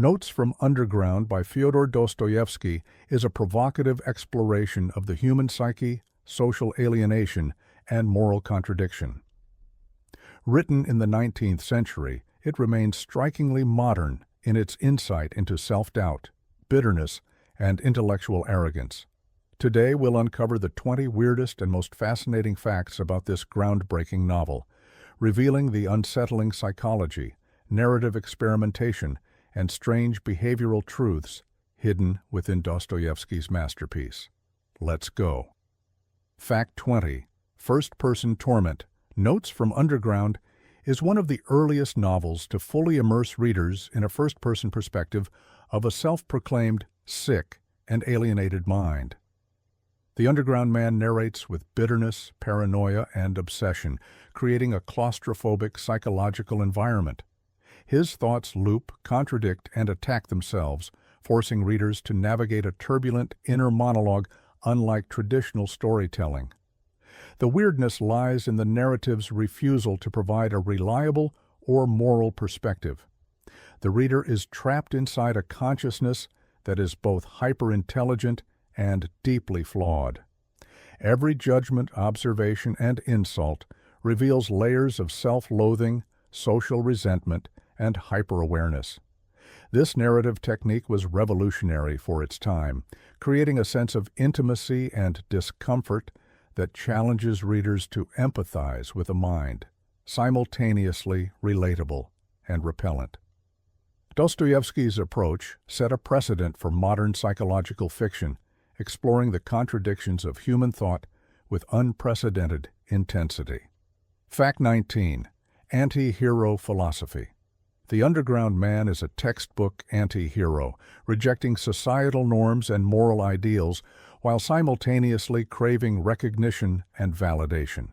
Notes from Underground by Fyodor Dostoevsky is a provocative exploration of the human psyche, social alienation, and moral contradiction. Written in the 19th century, it remains strikingly modern in its insight into self-doubt, bitterness, and intellectual arrogance. Today we'll uncover the 20 weirdest and most fascinating facts about this groundbreaking novel, revealing the unsettling psychology, narrative experimentation, and strange behavioral truths hidden within Dostoevsky's masterpiece. Let's go. Fact 20. First-person torment. Notes from Underground is one of the earliest novels to fully immerse readers in a first-person perspective of a self-proclaimed sick and alienated mind. The Underground man narrates with bitterness, paranoia, and obsession, creating a claustrophobic psychological environment. His thoughts loop, contradict, and attack themselves, forcing readers to navigate a turbulent inner monologue unlike traditional storytelling. The weirdness lies in the narrative's refusal to provide a reliable or moral perspective. The reader is trapped inside a consciousness that is both hyper-intelligent and deeply flawed. Every judgment, observation, and insult reveals layers of self-loathing, social resentment, and hyper-awareness. This narrative technique was revolutionary for its time, creating a sense of intimacy and discomfort that challenges readers to empathize with a mind, simultaneously relatable and repellent. Dostoevsky's approach set a precedent for modern psychological fiction, exploring the contradictions of human thought with unprecedented intensity. Fact 19. Anti-hero philosophy. The Underground man is a textbook anti-hero, rejecting societal norms and moral ideals while simultaneously craving recognition and validation.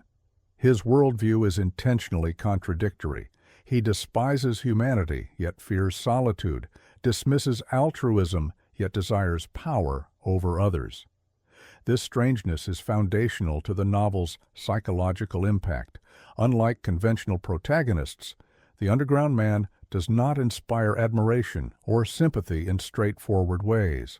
His worldview is intentionally contradictory. He despises humanity, yet fears solitude, dismisses altruism, yet desires power over others. This strangeness is foundational to the novel's psychological impact. Unlike conventional protagonists, the Underground man does not inspire admiration or sympathy in straightforward ways.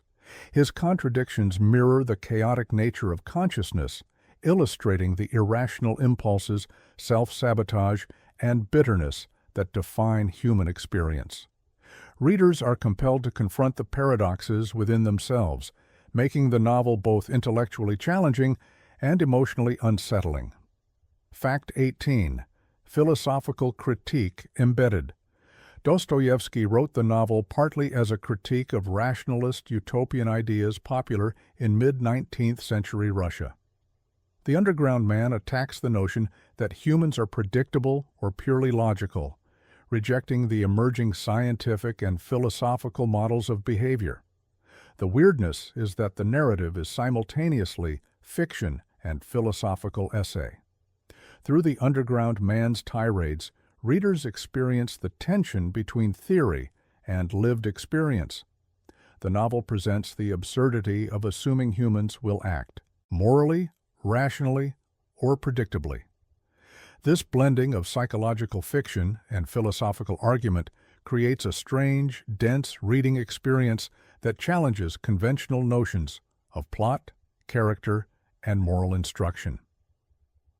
His contradictions mirror the chaotic nature of consciousness, illustrating the irrational impulses, self-sabotage, and bitterness that define human experience. Readers are compelled to confront the paradoxes within themselves, making the novel both intellectually challenging and emotionally unsettling. Fact 18. Philosophical critique embedded. Dostoevsky wrote the novel partly as a critique of rationalist utopian ideas popular in mid-19th century Russia. The Underground man attacks the notion that humans are predictable or purely logical, rejecting the emerging scientific and philosophical models of behavior. The weirdness is that the narrative is simultaneously fiction and philosophical essay. Through the Underground man's tirades, readers experience the tension between theory and lived experience. The novel presents the absurdity of assuming humans will act morally, rationally, or predictably. This blending of psychological fiction and philosophical argument creates a strange, dense reading experience that challenges conventional notions of plot, character, and moral instruction.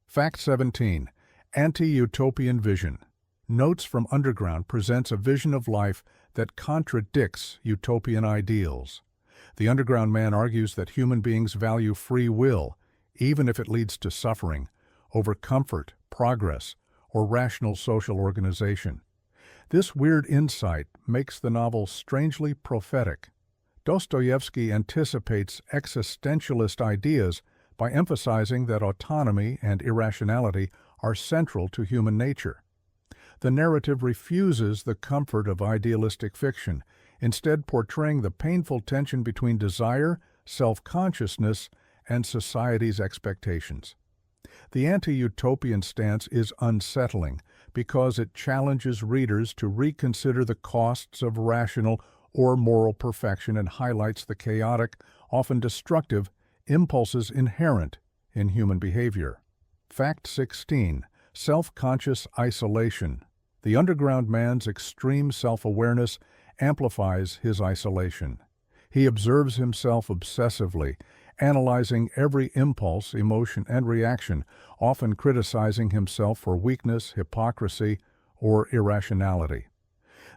Fact 17. Anti-utopian vision. Notes from Underground presents a vision of life that contradicts utopian ideals. The Underground man argues that human beings value free will, even if it leads to suffering, over comfort, progress, or rational social organization. This weird insight makes the novel strangely prophetic. Dostoevsky anticipates existentialist ideas by emphasizing that autonomy and irrationality are central to human nature. The narrative refuses the comfort of idealistic fiction, instead portraying the painful tension between desire, self-consciousness, and society's expectations. The anti-utopian stance is unsettling because it challenges readers to reconsider the costs of rational or moral perfection and highlights the chaotic, often destructive, impulses inherent in human behavior. Fact 16. Self-conscious isolation. The Underground man's extreme self-awareness amplifies his isolation. He observes himself obsessively, analyzing every impulse, emotion, and reaction, often criticizing himself for weakness, hypocrisy, or irrationality.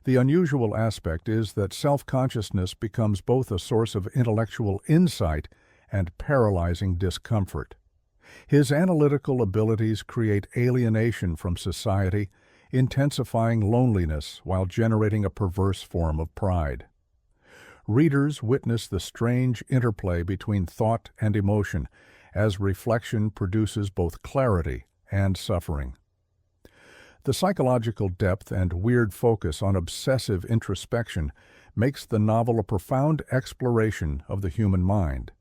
The unusual aspect is that self-consciousness becomes both a source of intellectual insight and paralyzing discomfort. His analytical abilities create alienation from society, intensifying loneliness while generating a perverse form of pride. Readers witness the strange interplay between thought and emotion, as reflection produces both clarity and suffering. The psychological depth and weird focus on obsessive introspection makes the novel a profound exploration of the human mind,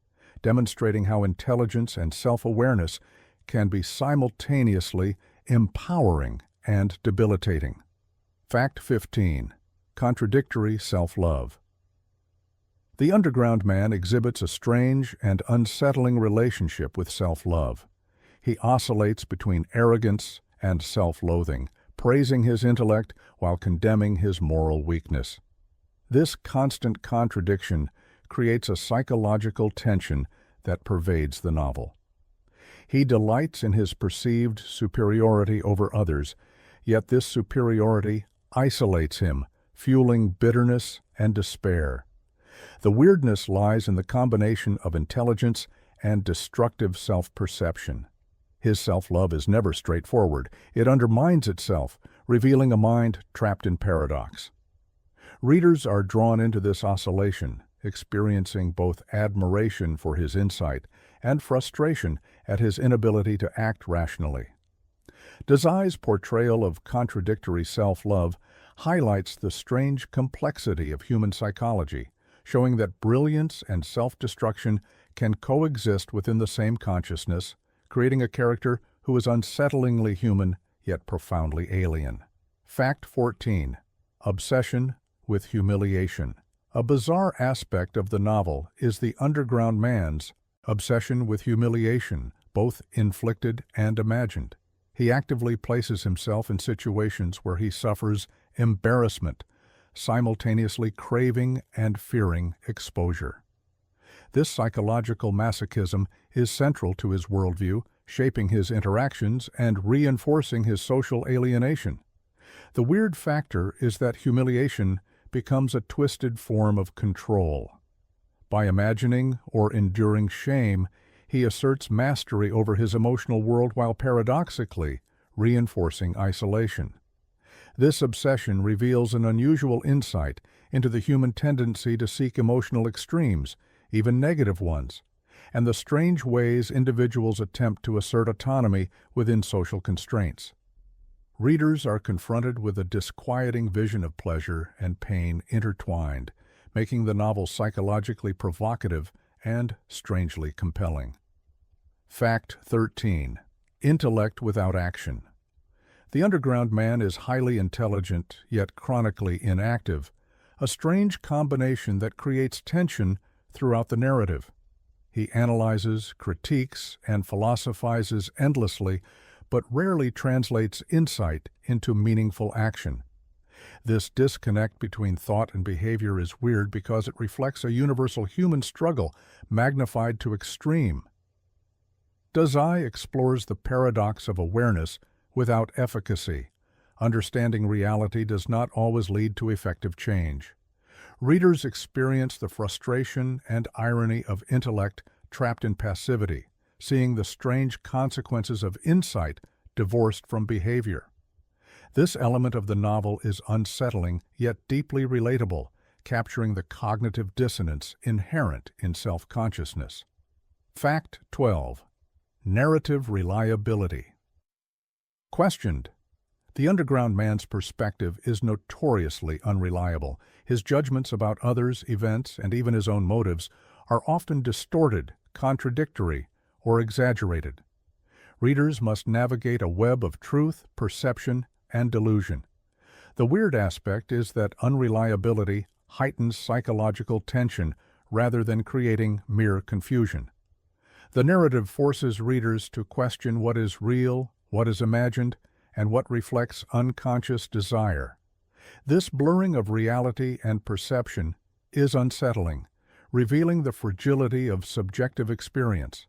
demonstrating how intelligence and self-awareness can be simultaneously empowering and debilitating. Fact 15. Contradictory self-love. The underground man exhibits a strange and unsettling relationship with self-love. He oscillates between arrogance and self-loathing, praising his intellect while condemning his moral weakness. This constant contradiction creates a psychological tension that pervades the novel. He delights in his perceived superiority over others, yet this superiority isolates him, fueling bitterness and despair. The weirdness lies in the combination of intelligence and destructive self-perception. His self-love is never straightforward. It undermines itself, revealing a mind trapped in paradox. Readers are drawn into this oscillation, experiencing both admiration for his insight and frustration at his inability to act rationally. Dazai's portrayal of contradictory self-love highlights the strange complexity of human psychology, showing that brilliance and self-destruction can coexist within the same consciousness, creating a character who is unsettlingly human yet profoundly alien. Fact 14. Obsession with humiliation. A bizarre aspect of the novel is the underground man's obsession with humiliation, both inflicted and imagined. He actively places himself in situations where he suffers embarrassment, simultaneously craving and fearing exposure. This psychological masochism is central to his worldview, shaping his interactions and reinforcing his social alienation. The weird factor is that humiliation becomes a twisted form of control. By imagining or enduring shame, he asserts mastery over his emotional world while paradoxically reinforcing isolation. This obsession reveals an unusual insight into the human tendency to seek emotional extremes, even negative ones, and the strange ways individuals attempt to assert autonomy within social constraints. Readers are confronted with a disquieting vision of pleasure and pain intertwined, making the novel psychologically provocative and strangely compelling. Fact 13. Intellect without action. The underground man is highly intelligent, yet chronically inactive, a strange combination that creates tension throughout the narrative. He analyzes, critiques, and philosophizes endlessly, but rarely translates insight into meaningful action. This disconnect between thought and behavior is weird because it reflects a universal human struggle magnified to extreme. Dazai explores the paradox of awareness without efficacy. Understanding reality does not always lead to effective change. Readers experience the frustration and irony of intellect trapped in passivity, seeing the strange consequences of insight divorced from behavior. This element of the novel is unsettling yet deeply relatable, capturing the cognitive dissonance inherent in self-consciousness. Fact 12. Narrative reliability. Questioned. The underground man's perspective is notoriously unreliable. His judgments about others, events, and even his own motives are often distorted, contradictory, or exaggerated. Readers must navigate a web of truth, perception, and delusion. The weird aspect is that unreliability heightens psychological tension rather than creating mere confusion. The narrative forces readers to question what is real, what is imagined, and what reflects unconscious desire. This blurring of reality and perception is unsettling, revealing the fragility of subjective experience.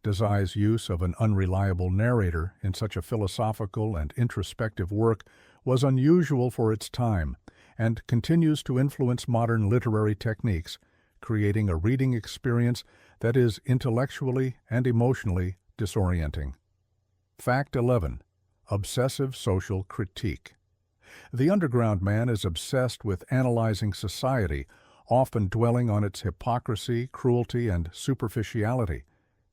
Dazai's use of an unreliable narrator in such a philosophical and introspective work was unusual for its time and continues to influence modern literary techniques, creating a reading experience that is intellectually and emotionally disorienting. Fact 11. Obsessive social critique. The underground man is obsessed with analyzing society, often dwelling on its hypocrisy, cruelty, and superficiality.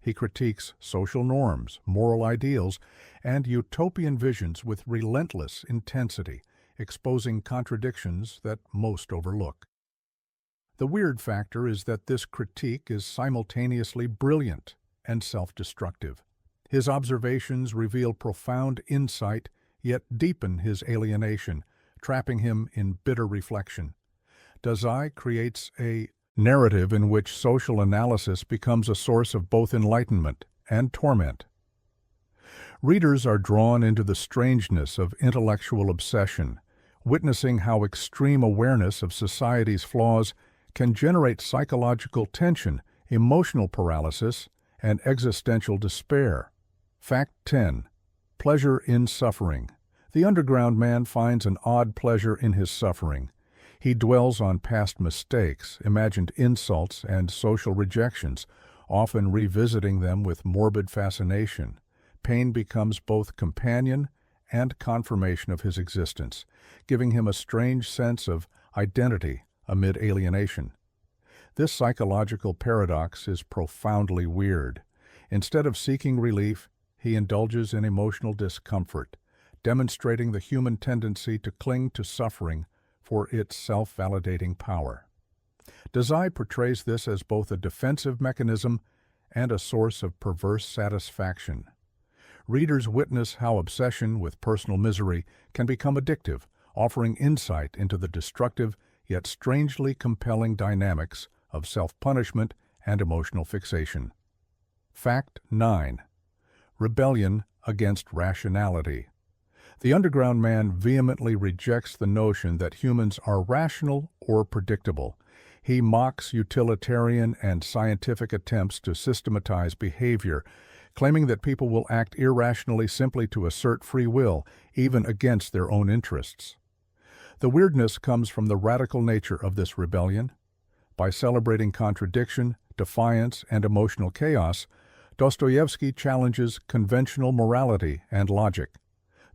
He critiques social norms, moral ideals, and utopian visions with relentless intensity, exposing contradictions that most overlook. The weird factor is that this critique is simultaneously brilliant and self-destructive. His observations reveal profound insight, yet deepen his alienation, trapping him in bitter reflection. Dazai creates a narrative in which social analysis becomes a source of both enlightenment and torment. Readers are drawn into the strangeness of intellectual obsession, witnessing how extreme awareness of society's flaws can generate psychological tension, emotional paralysis, and existential despair. Fact 10. Pleasure in suffering. The underground man finds an odd pleasure in his suffering. He dwells on past mistakes, imagined insults, and social rejections, often revisiting them with morbid fascination. Pain becomes both companion and confirmation of his existence, giving him a strange sense of identity amid alienation. This psychological paradox is profoundly weird. Instead of seeking relief, he indulges in emotional discomfort, demonstrating the human tendency to cling to suffering for its self-validating power. Dazai portrays this as both a defensive mechanism and a source of perverse satisfaction. Readers witness how obsession with personal misery can become addictive, offering insight into the destructive yet strangely compelling dynamics of self-punishment and emotional fixation. Fact 9. Rebellion against rationality. The underground man vehemently rejects the notion that humans are rational or predictable. He mocks utilitarian and scientific attempts to systematize behavior, claiming that people will act irrationally simply to assert free will, even against their own interests. The weirdness comes from the radical nature of this rebellion. By celebrating contradiction, defiance, and emotional chaos, Dostoevsky challenges conventional morality and logic.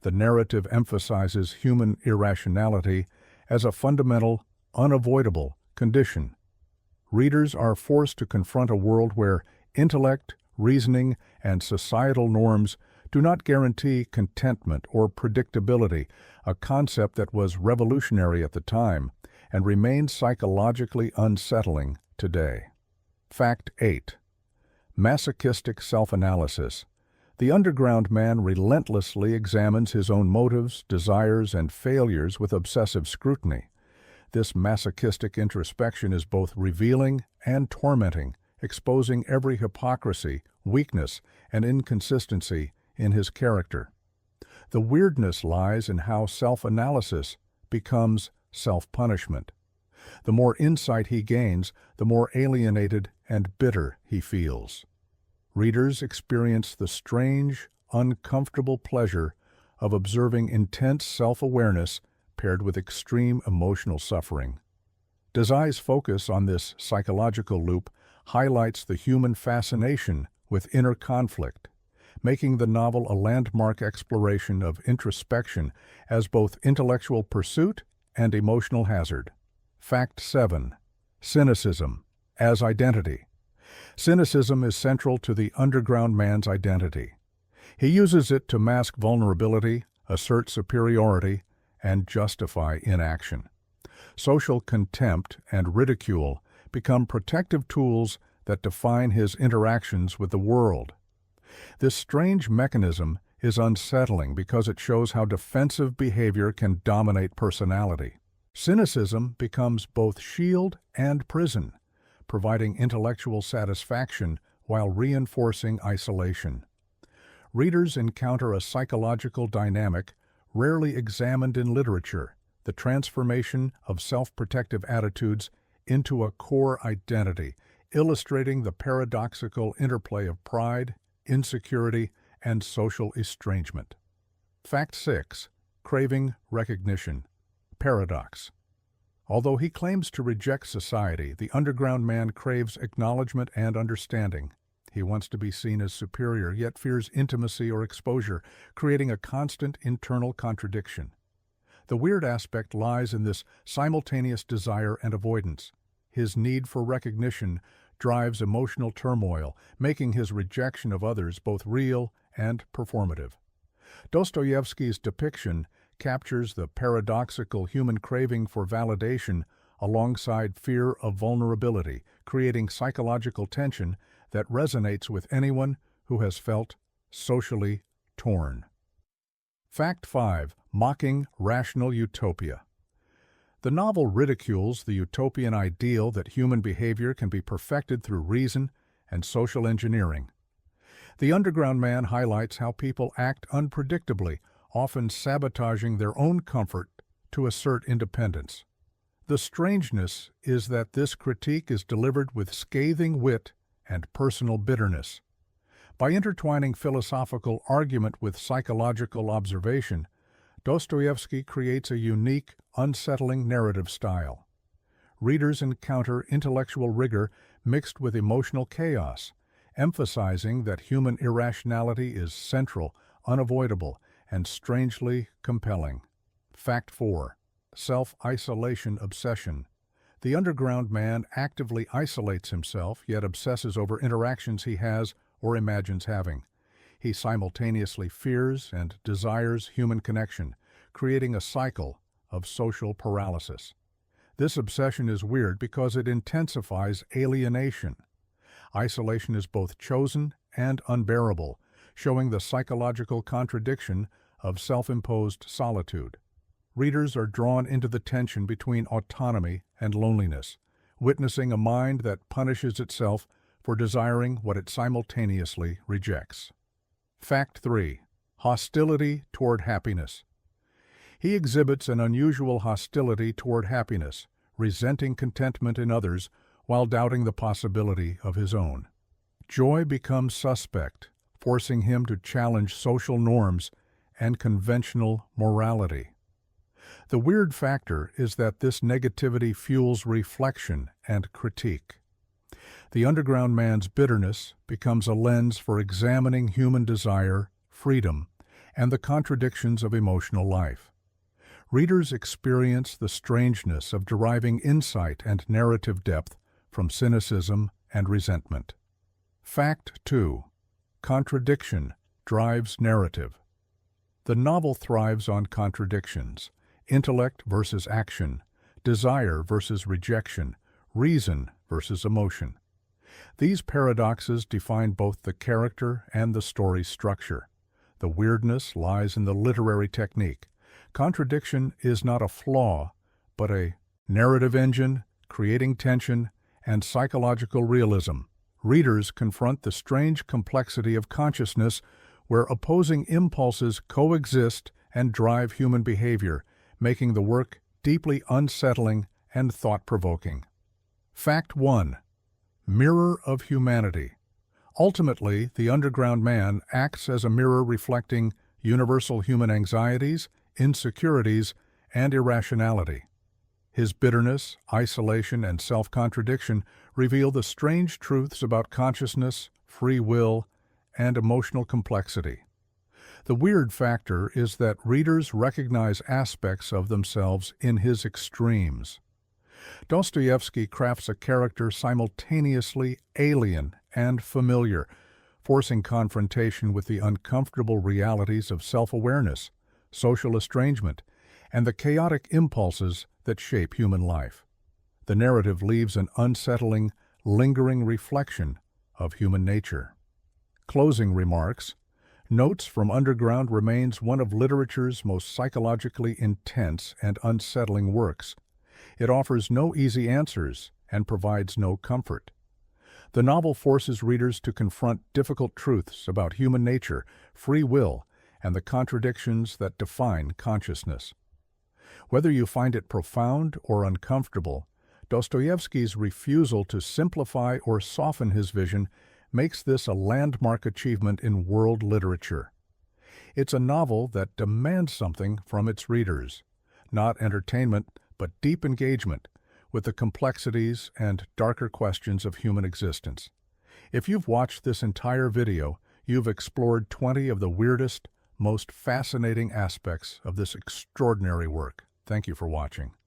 The narrative emphasizes human irrationality as a fundamental, unavoidable condition. Readers are forced to confront a world where intellect, reasoning, and societal norms do not guarantee contentment or predictability, a concept that was revolutionary at the time and remains psychologically unsettling today. Fact 8. Masochistic self-analysis. The underground man relentlessly examines his own motives, desires, and failures with obsessive scrutiny. This masochistic introspection is both revealing and tormenting, exposing every hypocrisy, weakness, and inconsistency in his character. The weirdness lies in how self-analysis becomes self-punishment. The more insight he gains, the more alienated and bitter he feels. Readers experience the strange, uncomfortable pleasure of observing intense self-awareness paired with extreme emotional suffering. Dazai's focus on this psychological loop highlights the human fascination with inner conflict, making the novel a landmark exploration of introspection as both intellectual pursuit and emotional hazard. Fact 7. Cynicism as identity. Cynicism is central to the underground man's identity. He uses it to mask vulnerability, assert superiority, and justify inaction. Social contempt and ridicule become protective tools that define his interactions with the world. This strange mechanism is unsettling because it shows how defensive behavior can dominate personality. Cynicism becomes both shield and prison, providing intellectual satisfaction while reinforcing isolation. Readers encounter a psychological dynamic rarely examined in literature, the transformation of self-protective attitudes into a core identity, illustrating the paradoxical interplay of pride, insecurity, and social estrangement. Fact 6. Craving recognition. Paradox. Although he claims to reject society, the underground man craves acknowledgement and understanding. He wants to be seen as superior, yet fears intimacy or exposure, creating a constant internal contradiction. The weird aspect lies in this simultaneous desire and avoidance. His need for recognition drives emotional turmoil, making his rejection of others both real and performative. Dostoevsky's depiction captures the paradoxical human craving for validation alongside fear of vulnerability, creating psychological tension that resonates with anyone who has felt socially torn. Fact 5. Mocking rational utopia. The novel ridicules the utopian ideal that human behavior can be perfected through reason and social engineering. The underground man highlights how people act unpredictably, often sabotaging their own comfort to assert independence. The strangeness is that this critique is delivered with scathing wit and personal bitterness. By intertwining philosophical argument with psychological observation, Dostoevsky creates a unique, unsettling narrative style. Readers encounter intellectual rigor mixed with emotional chaos, emphasizing that human irrationality is central, unavoidable, and strangely compelling. Fact 4. Self-isolation obsession. The underground man actively isolates himself, yet obsesses over interactions he has or imagines having. He simultaneously fears and desires human connection, creating a cycle of social paralysis. This obsession is weird because it intensifies alienation. Isolation is both chosen and unbearable, showing the psychological contradiction of self-imposed solitude. Readers are drawn into the tension between autonomy and loneliness, witnessing a mind that punishes itself for desiring what it simultaneously rejects. Fact 3. Hostility toward happiness. He exhibits an unusual hostility toward happiness, resenting contentment in others while doubting the possibility of his own. Joy becomes suspect, forcing him to challenge social norms and conventional morality. The weird factor is that this negativity fuels reflection and critique. The underground man's bitterness becomes a lens for examining human desire, freedom, and the contradictions of emotional life. Readers experience the strangeness of deriving insight and narrative depth from cynicism and resentment. Fact 2. Contradiction drives narrative. The novel thrives on contradictions: intellect versus action, desire versus rejection, reason versus emotion. These paradoxes define both the character and the story's structure. The weirdness lies in the literary technique. Contradiction is not a flaw, but a narrative engine, creating tension and psychological realism. Readers confront the strange complexity of consciousness where opposing impulses coexist and drive human behavior, making the work deeply unsettling and thought-provoking. Fact 1. Mirror of humanity. Ultimately, the underground man acts as a mirror reflecting universal human anxieties, insecurities, and irrationality. His bitterness, isolation, and self-contradiction reveal the strange truths about consciousness, free will, and emotional complexity. The weird factor is that readers recognize aspects of themselves in his extremes. Dostoevsky crafts a character simultaneously alien and familiar, forcing confrontation with the uncomfortable realities of self-awareness, social estrangement, and the chaotic impulses that shape human life. The narrative leaves an unsettling, lingering reflection of human nature. Closing remarks. Notes from Underground remains one of literature's most psychologically intense and unsettling works. It offers no easy answers and provides no comfort. The novel forces readers to confront difficult truths about human nature, free will, and the contradictions that define consciousness. Whether you find it profound or uncomfortable, Dostoevsky's refusal to simplify or soften his vision makes this a landmark achievement in world literature. It's a novel that demands something from its readers, not entertainment, but deep engagement with the complexities and darker questions of human existence. If you've watched this entire video, you've explored 20 of the weirdest, most fascinating aspects of this extraordinary work. Thank you for watching.